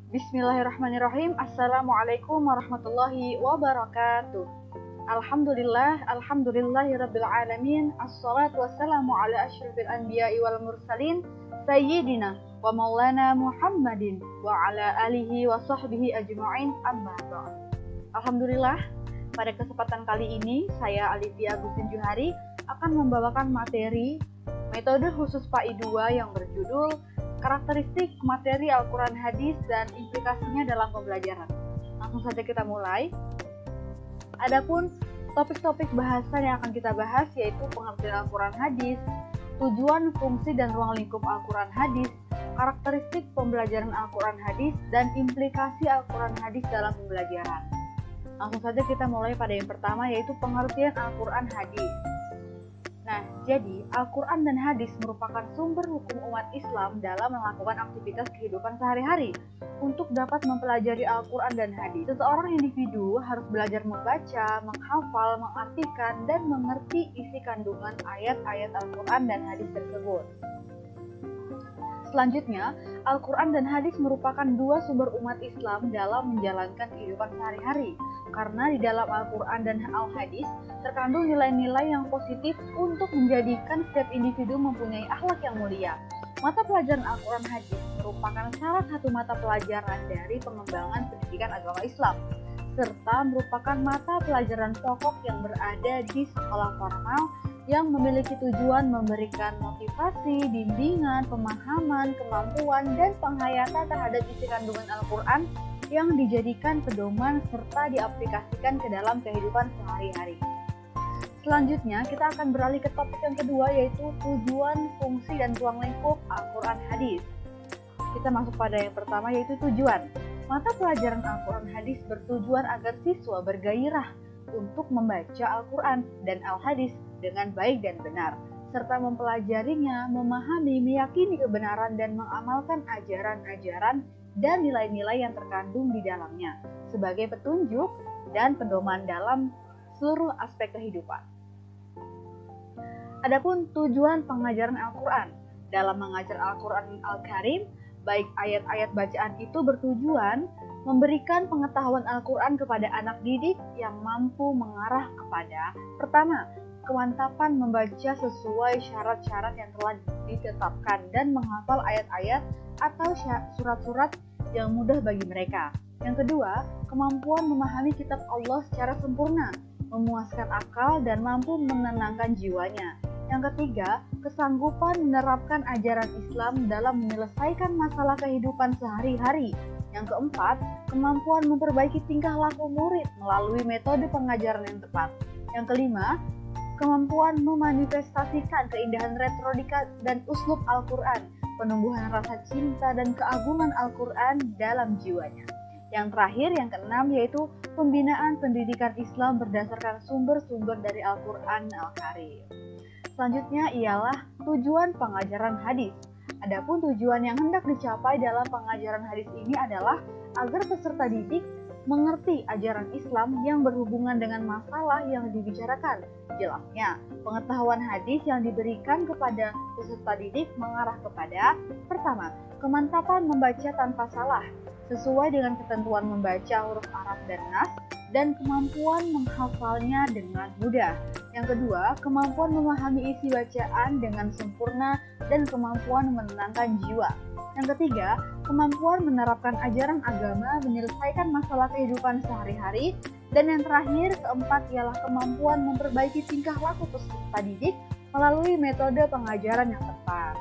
Bismillahirrahmanirrahim. Assalamualaikum warahmatullahi wabarakatuh. Alhamdulillahirabbil alamin. Assalatu wassalamu ala asyrafil anbiya'i wal mursalin sayyidina wa maulana Muhammadin wa ala alihi wa sahbihi ajma'in, amma ba'd. Alhamdulillah, pada kesempatan kali ini saya Alivia Agustin Juhari akan membawakan materi metode khusus PAI 2 yang berjudul karakteristik materi Al-Quran Hadis dan implikasinya dalam pembelajaran. Langsung saja kita mulai. Adapun topik-topik bahasan yang akan kita bahas yaitu pengertian Al-Quran Hadis, tujuan, fungsi, dan ruang lingkup Al-Quran Hadis, karakteristik pembelajaran Al-Quran Hadis, dan implikasi Al-Quran Hadis dalam pembelajaran. Langsung saja kita mulai pada yang pertama yaitu pengertian Al-Quran Hadis. Nah, jadi Al-Quran dan Hadis merupakan sumber hukum umat Islam dalam melakukan aktivitas kehidupan sehari-hari. Untuk dapat mempelajari Al-Quran dan Hadis, seseorang individu harus belajar membaca, menghafal, mengartikan, dan mengerti isi kandungan ayat-ayat Al-Quran dan Hadis tersebut. Selanjutnya, Al-Quran dan Hadis merupakan dua sumber umat Islam dalam menjalankan kehidupan sehari-hari. Karena di dalam Al-Quran dan Al-Hadis terkandung nilai-nilai yang positif untuk menjadikan setiap individu mempunyai akhlak yang mulia. Mata pelajaran Al-Quran Hadis merupakan salah satu mata pelajaran dari pengembangan pendidikan agama Islam, serta merupakan mata pelajaran pokok yang berada di sekolah formal yang memiliki tujuan memberikan motivasi, bimbingan, pemahaman, kemampuan, dan penghayatan terhadap isi kandungan Al-Quran yang dijadikan pedoman serta diaplikasikan ke dalam kehidupan sehari-hari. Selanjutnya, kita akan beralih ke topik yang kedua yaitu tujuan, fungsi, dan ruang lingkup Al-Quran Hadis. Kita masuk pada yang pertama yaitu tujuan. Mata pelajaran Al-Quran Hadis bertujuan agar siswa bergairah untuk membaca Al-Quran dan Al-Hadis dengan baik dan benar, serta mempelajarinya, memahami, meyakini kebenaran, dan mengamalkan ajaran-ajaran dan nilai-nilai yang terkandung di dalamnya sebagai petunjuk dan pedoman dalam seluruh aspek kehidupan. Adapun tujuan pengajaran Al-Quran. Dalam mengajar Al-Quran Al-Karim, baik ayat-ayat bacaan itu bertujuan memberikan pengetahuan Al-Quran kepada anak didik yang mampu mengarah kepada pertama, kemantapan membaca sesuai syarat-syarat yang telah ditetapkan dan menghafal ayat-ayat atau surat-surat yang mudah bagi mereka. Yang kedua, kemampuan memahami kitab Allah secara sempurna, memuaskan akal dan mampu menenangkan jiwanya. Yang ketiga, kesanggupan menerapkan ajaran Islam dalam menyelesaikan masalah kehidupan sehari-hari. Yang keempat, kemampuan memperbaiki tingkah laku murid melalui metode pengajaran yang tepat. Yang kelima, kemampuan memanifestasikan keindahan retorika dan uslub Al-Quran, penumbuhan rasa cinta dan keagungan Al-Quran dalam jiwanya. Yang terakhir, yang keenam, yaitu pembinaan pendidikan Islam berdasarkan sumber-sumber dari Al-Quran Al-Karim. Selanjutnya ialah tujuan pengajaran hadis. Adapun tujuan yang hendak dicapai dalam pengajaran hadis ini adalah agar peserta didik mengerti ajaran Islam yang berhubungan dengan masalah yang dibicarakan. Jelasnya, pengetahuan hadis yang diberikan kepada peserta didik mengarah kepada pertama, kemantapan membaca tanpa salah, sesuai dengan ketentuan membaca huruf Arab dan Nas, dan kemampuan menghafalnya dengan mudah. Yang kedua, kemampuan memahami isi bacaan dengan sempurna dan kemampuan menenangkan jiwa. Yang ketiga, kemampuan menerapkan ajaran agama menyelesaikan masalah kehidupan sehari-hari. Dan yang terakhir, keempat, ialah kemampuan memperbaiki tingkah laku peserta didik melalui metode pengajaran yang tepat.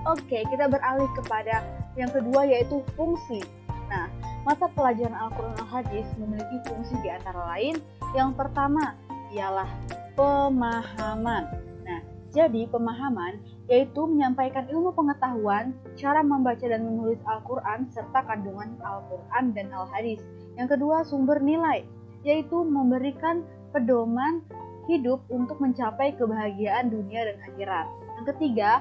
Oke, kita beralih kepada yang kedua yaitu fungsi. Nah, mata pelajaran Al-Quran Al-Hadis memiliki fungsi di antara lain. Yang pertama ialah pemahaman. Nah, jadi pemahaman yaitu menyampaikan ilmu pengetahuan, cara membaca dan menulis Al-Quran, serta kandungan Al-Quran dan Al-Hadis. Yang kedua, sumber nilai, yaitu memberikan pedoman hidup untuk mencapai kebahagiaan dunia dan akhirat. Yang ketiga,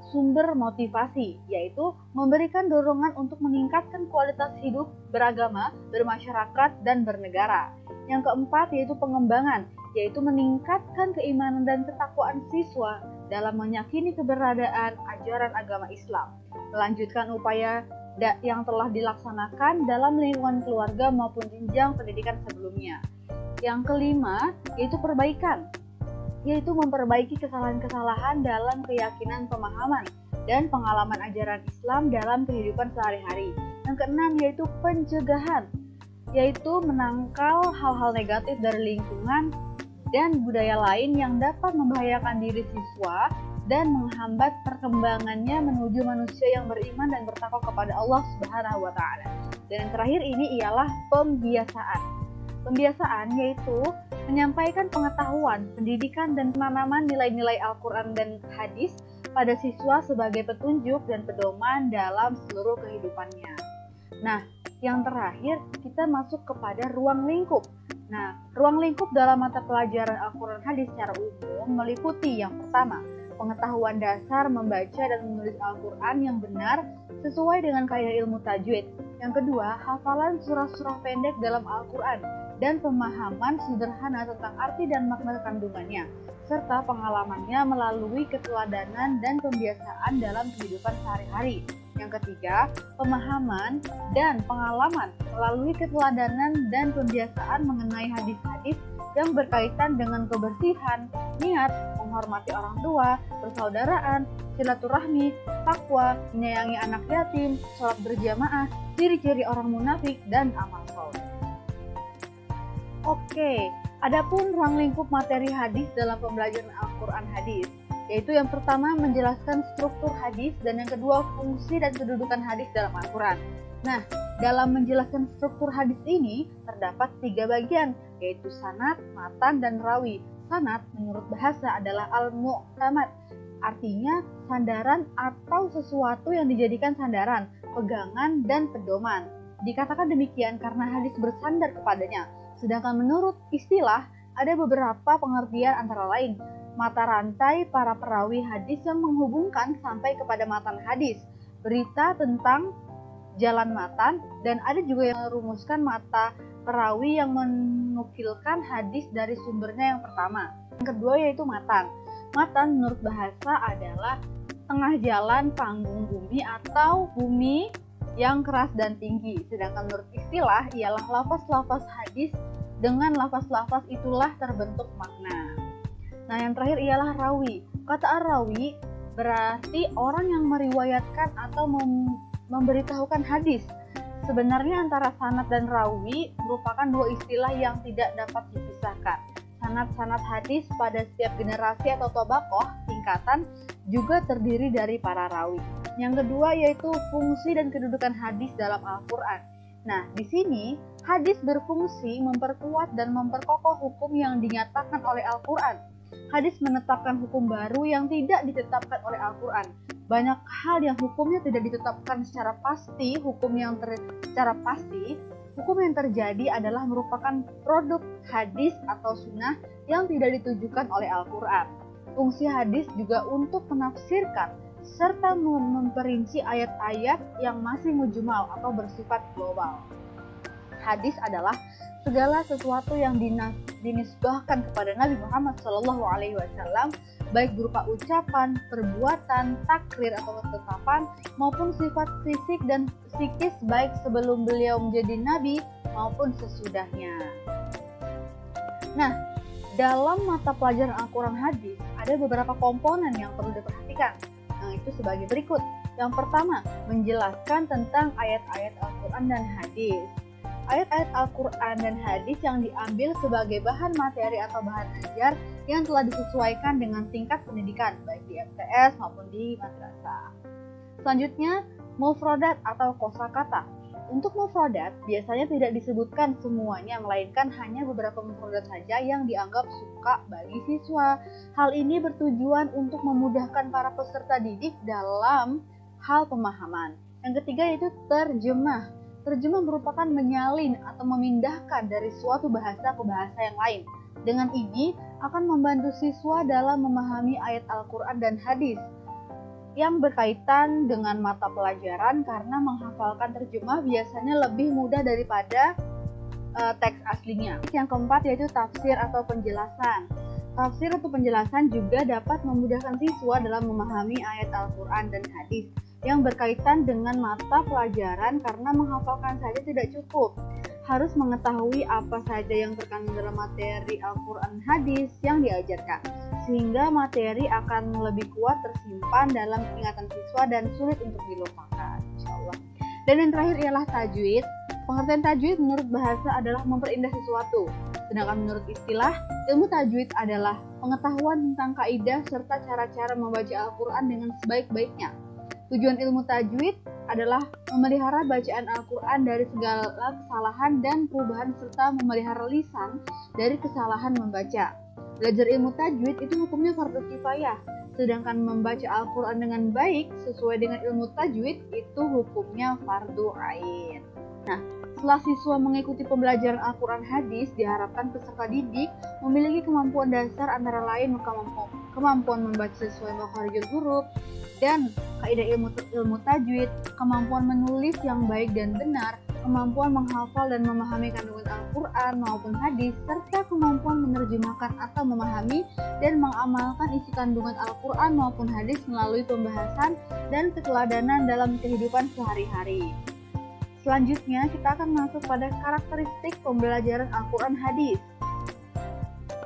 sumber motivasi, yaitu memberikan dorongan untuk meningkatkan kualitas hidup beragama, bermasyarakat, dan bernegara. Yang keempat, yaitu pengembangan, yaitu meningkatkan keimanan dan ketakwaan siswa dalam meyakini keberadaan ajaran agama Islam, melanjutkan upaya yang telah dilaksanakan dalam lingkungan keluarga maupun jenjang pendidikan sebelumnya. Yang kelima, yaitu perbaikan, yaitu memperbaiki kesalahan-kesalahan dalam keyakinan, pemahaman, dan pengalaman ajaran Islam dalam kehidupan sehari-hari. Yang keenam, yaitu pencegahan, yaitu menangkal hal-hal negatif dari lingkungan dan budaya lain yang dapat membahayakan diri siswa dan menghambat perkembangannya menuju manusia yang beriman dan bertakwa kepada Allah Subhanahu wa Ta'ala. Dan yang terakhir ini ialah pembiasaan. Pembiasaan yaitu menyampaikan pengetahuan, pendidikan, dan penanaman nilai-nilai Al-Quran dan hadis pada siswa sebagai petunjuk dan pedoman dalam seluruh kehidupannya. Nah, yang terakhir kita masuk kepada ruang lingkup. Nah, ruang lingkup dalam mata pelajaran Al-Quran hadis secara umum meliputi yang pertama, pengetahuan dasar membaca dan menulis Al-Quran yang benar sesuai dengan kaidah ilmu tajwid. Yang kedua, hafalan surah-surah pendek dalam Al-Quran dan pemahaman sederhana tentang arti dan makna kandungannya, serta pengalamannya melalui keteladanan dan pembiasaan dalam kehidupan sehari-hari. Yang ketiga, pemahaman dan pengalaman melalui keteladanan dan pembiasaan mengenai hadis-hadis yang berkaitan dengan kebersihan, niat, menghormati orang tua, persaudaraan, silaturahmi, takwa, menyayangi anak yatim, sholat berjamaah, ciri-ciri orang munafik, dan amal soleh. Oke, adapun ruang lingkup materi hadis dalam pembelajaran Al-Quran hadis, yaitu yang pertama menjelaskan struktur hadis dan yang kedua fungsi dan kedudukan hadis dalam Al-Quran. Nah, dalam menjelaskan struktur hadis ini terdapat 3 bagian, yaitu sanad, matan, dan rawi. Sanad menurut bahasa adalah al-mu'tamad, artinya sandaran atau sesuatu yang dijadikan sandaran, pegangan, dan pedoman. Dikatakan demikian karena hadis bersandar kepadanya. Sedangkan menurut istilah ada beberapa pengertian antara lain mata rantai para perawi hadis yang menghubungkan sampai kepada matan hadis, berita tentang jalan matan, dan ada juga yang merumuskan mata perawi yang menukilkan hadis dari sumbernya yang pertama. Yang kedua yaitu matan. Matan menurut bahasa adalah tengah jalan panggung bumi atau bumi yang keras dan tinggi. Sedangkan menurut istilah ialah lafaz-lafaz hadis dengan lafaz-lafaz itulah terbentuk makna. Nah, yang terakhir ialah rawi. Kata rawi berarti orang yang meriwayatkan atau memberitahukan hadis. Sebenarnya antara sanad dan rawi merupakan 2 istilah yang tidak dapat dipisahkan. Sanad-sanad hadis pada setiap generasi atau tobakoh tingkatan juga terdiri dari para rawi. Yang kedua yaitu fungsi dan kedudukan hadis dalam Al-Quran. Nah, di sini hadis berfungsi memperkuat dan memperkokoh hukum yang dinyatakan oleh Al-Quran. Hadis menetapkan hukum baru yang tidak ditetapkan oleh Al-Quran. Banyak hal yang hukumnya tidak ditetapkan secara pasti, hukum yang terjadi adalah merupakan produk hadis atau sunnah yang tidak ditujukan oleh Al-Quran. Fungsi hadis juga untuk menafsirkan serta memperinci ayat-ayat yang masih mujmal atau bersifat global. Hadis adalah segala sesuatu yang dinisbahkan kepada Nabi Muhammad SAW, baik berupa ucapan, perbuatan, takrir atau ketetapan, maupun sifat fisik dan psikis baik sebelum beliau menjadi Nabi maupun sesudahnya. Nah, dalam mata pelajaran Al-Quran hadis ada beberapa komponen yang perlu diperhatikan. Nah, itu sebagai berikut. Yang pertama, menjelaskan tentang ayat-ayat Al-Quran dan hadis. Ayat-ayat Al-Quran dan hadis yang diambil sebagai bahan materi atau bahan ajar yang telah disesuaikan dengan tingkat pendidikan, baik di MTS maupun di madrasah. Selanjutnya, mufradat atau kosakata. Untuk mufradat, biasanya tidak disebutkan semuanya, melainkan hanya beberapa mufradat saja yang dianggap suka bagi siswa. Hal ini bertujuan untuk memudahkan para peserta didik dalam hal pemahaman. Yang ketiga yaitu terjemah. Terjemah merupakan menyalin atau memindahkan dari suatu bahasa ke bahasa yang lain. Dengan ini akan membantu siswa dalam memahami ayat Al-Quran dan hadis yang berkaitan dengan mata pelajaran karena menghafalkan terjemah biasanya lebih mudah daripada teks aslinya. Yang keempat yaitu tafsir atau penjelasan. Tafsir atau penjelasan juga dapat memudahkan siswa dalam memahami ayat Al-Quran dan hadis. yang berkaitan dengan mata pelajaran karena menghafalkan saja tidak cukup. Harus mengetahui apa saja yang terkandung dalam materi Al-Quran hadis yang diajarkan, sehingga materi akan lebih kuat tersimpan dalam ingatan siswa dan sulit untuk dilupakan, insyaallah. Dan yang terakhir ialah tajwid. Pengertian tajwid menurut bahasa adalah memperindah sesuatu, sedangkan menurut istilah, ilmu tajwid adalah pengetahuan tentang kaidah serta cara-cara membaca Al-Quran dengan sebaik-baiknya. Tujuan ilmu tajwid adalah memelihara bacaan Al-Quran dari segala kesalahan dan perubahan serta memelihara lisan dari kesalahan membaca. Belajar ilmu tajwid itu hukumnya fardu kifayah, sedangkan membaca Al-Quran dengan baik sesuai dengan ilmu tajwid itu hukumnya fardu ain. Nah, setelah siswa mengikuti pembelajaran Al-Quran hadis, diharapkan peserta didik memiliki kemampuan dasar antara lain kemampuan membaca sesuai makharijul huruf dan kaidah ilmu tajwid, kemampuan menulis yang baik dan benar, kemampuan menghafal dan memahami kandungan Al-Quran maupun hadis, serta kemampuan menerjemahkan atau memahami dan mengamalkan isi kandungan Al-Quran maupun hadis melalui pembahasan dan keteladanan dalam kehidupan sehari-hari. Selanjutnya, kita akan masuk pada karakteristik pembelajaran Al-Quran hadis.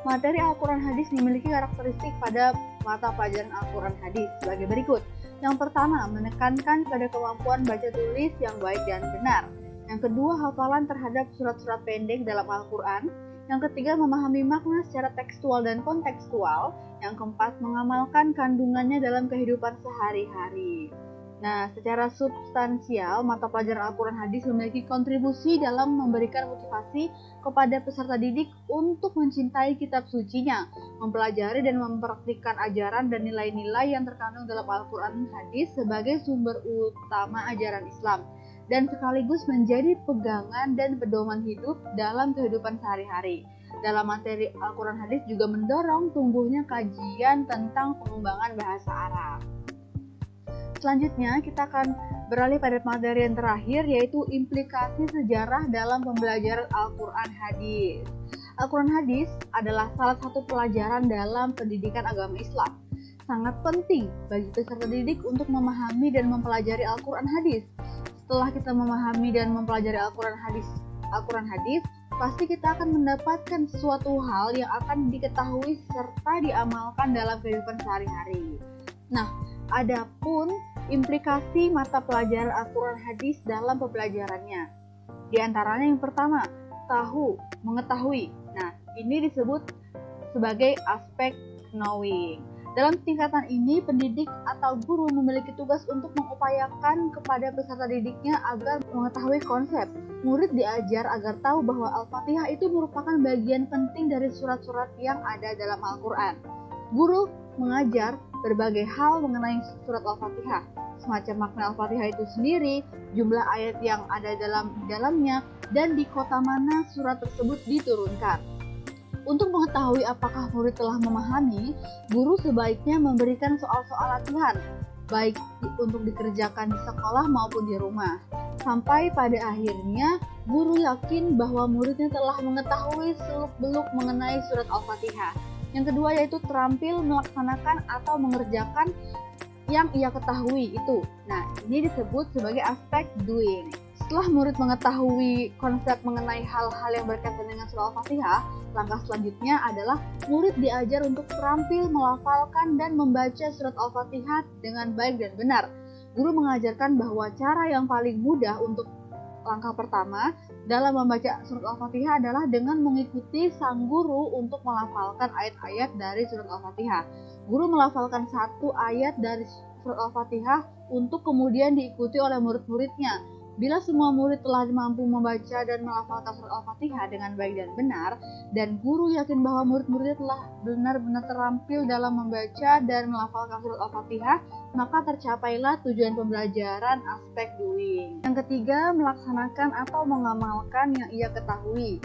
Materi Al-Quran hadis memiliki karakteristik pada mata pelajaran Al-Quran hadis sebagai berikut. Yang pertama, menekankan pada kemampuan baca tulis yang baik dan benar. Yang kedua, hafalan terhadap surat-surat pendek dalam Al-Quran. Yang ketiga, memahami makna secara tekstual dan kontekstual. Yang keempat, mengamalkan kandungannya dalam kehidupan sehari-hari. Nah, secara substansial, mata pelajaran Al-Quran hadis memiliki kontribusi dalam memberikan motivasi kepada peserta didik untuk mencintai kitab sucinya, mempelajari dan mempraktikkan ajaran dan nilai-nilai yang terkandung dalam Al-Quran hadis sebagai sumber utama ajaran Islam, dan sekaligus menjadi pegangan dan pedoman hidup dalam kehidupan sehari-hari. Dalam materi Al-Quran hadis juga mendorong tumbuhnya kajian tentang pengembangan bahasa Arab. Selanjutnya, kita akan beralih pada materi yang terakhir, yaitu implikasi sejarah dalam pembelajaran Al-Quran hadis. Al-Quran hadis adalah salah satu pelajaran dalam pendidikan agama Islam. Sangat penting bagi peserta didik untuk memahami dan mempelajari Al-Quran hadis. Setelah kita memahami dan mempelajari Al-Quran hadis, pasti kita akan mendapatkan sesuatu hal yang akan diketahui serta diamalkan dalam kehidupan sehari-hari. Nah, adapun implikasi mata pelajaran Al-Quran hadis dalam pembelajarannya. Di antaranya yang pertama, mengetahui. Nah, ini disebut sebagai aspek knowing. Dalam tingkatan ini, pendidik atau guru memiliki tugas untuk mengupayakan kepada peserta didiknya agar mengetahui konsep. Murid diajar agar tahu bahwa Al-Fatihah itu merupakan bagian penting dari surat-surat yang ada dalam Al-Quran. Guru mengajar berbagai hal mengenai surat Al-Fatihah, semacam makna Al-Fatihah itu sendiri, jumlah ayat yang ada dalamnya, dan di kota mana surat tersebut diturunkan. Untuk mengetahui apakah murid telah memahami, guru sebaiknya memberikan soal-soal latihan, baik untuk dikerjakan di sekolah maupun di rumah. Sampai pada akhirnya, guru yakin bahwa muridnya telah mengetahui seluk-beluk mengenai surat Al-Fatihah. Yang kedua yaitu terampil melaksanakan atau mengerjakan yang ia ketahui itu. Nah, ini disebut sebagai aspek doing. Setelah murid mengetahui konsep mengenai hal-hal yang berkaitan dengan surah Al-Fatihah, langkah selanjutnya adalah murid diajar untuk terampil melafalkan dan membaca surat Al-Fatihah dengan baik dan benar. Guru mengajarkan bahwa cara yang paling mudah untuk langkah pertama dalam membaca surat Al-Fatihah adalah dengan mengikuti sang guru untuk melafalkan ayat-ayat dari surat Al-Fatihah. Guru melafalkan satu ayat dari surat Al-Fatihah untuk kemudian diikuti oleh murid-muridnya. Bila semua murid telah mampu membaca dan melafalkan surat Al-Fatihah dengan baik dan benar, dan guru yakin bahwa murid-muridnya telah benar-benar terampil dalam membaca dan melafalkan surat Al-Fatihah, maka tercapailah tujuan pembelajaran aspek doing. Yang ketiga, melaksanakan atau mengamalkan yang ia ketahui,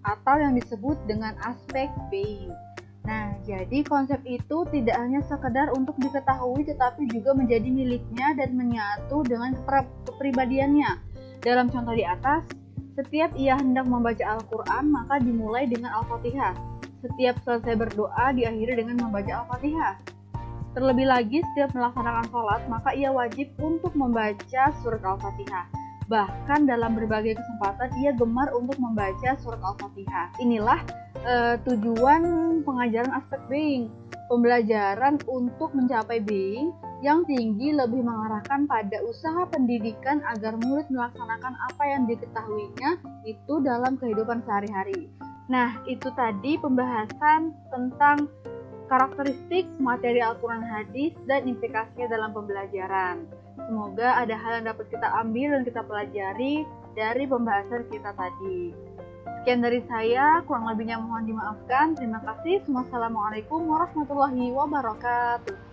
atau yang disebut dengan aspek being. Nah, jadi konsep itu tidak hanya sekedar untuk diketahui tetapi juga menjadi miliknya dan menyatu dengan kepribadiannya. Dalam contoh di atas, setiap ia hendak membaca Al-Quran maka dimulai dengan Al-Fatihah. Setiap selesai berdoa diakhiri dengan membaca Al-Fatihah. Terlebih lagi, setiap melaksanakan sholat, maka ia wajib untuk membaca surat Al-Fatihah. Bahkan dalam berbagai kesempatan, ia gemar untuk membaca surat Al-Fatihah. Inilah tujuan pengajaran aspek being. Pembelajaran untuk mencapai being yang tinggi lebih mengarahkan pada usaha pendidikan agar murid melaksanakan apa yang diketahuinya itu dalam kehidupan sehari-hari. Nah, itu tadi pembahasan tentang karakteristik materi Al-Quran hadis dan implikasinya dalam pembelajaran. Semoga ada hal yang dapat kita ambil dan kita pelajari dari pembahasan kita tadi. Sekian dari saya, kurang lebihnya mohon dimaafkan. Terima kasih. Wassalamualaikum warahmatullahi wabarakatuh.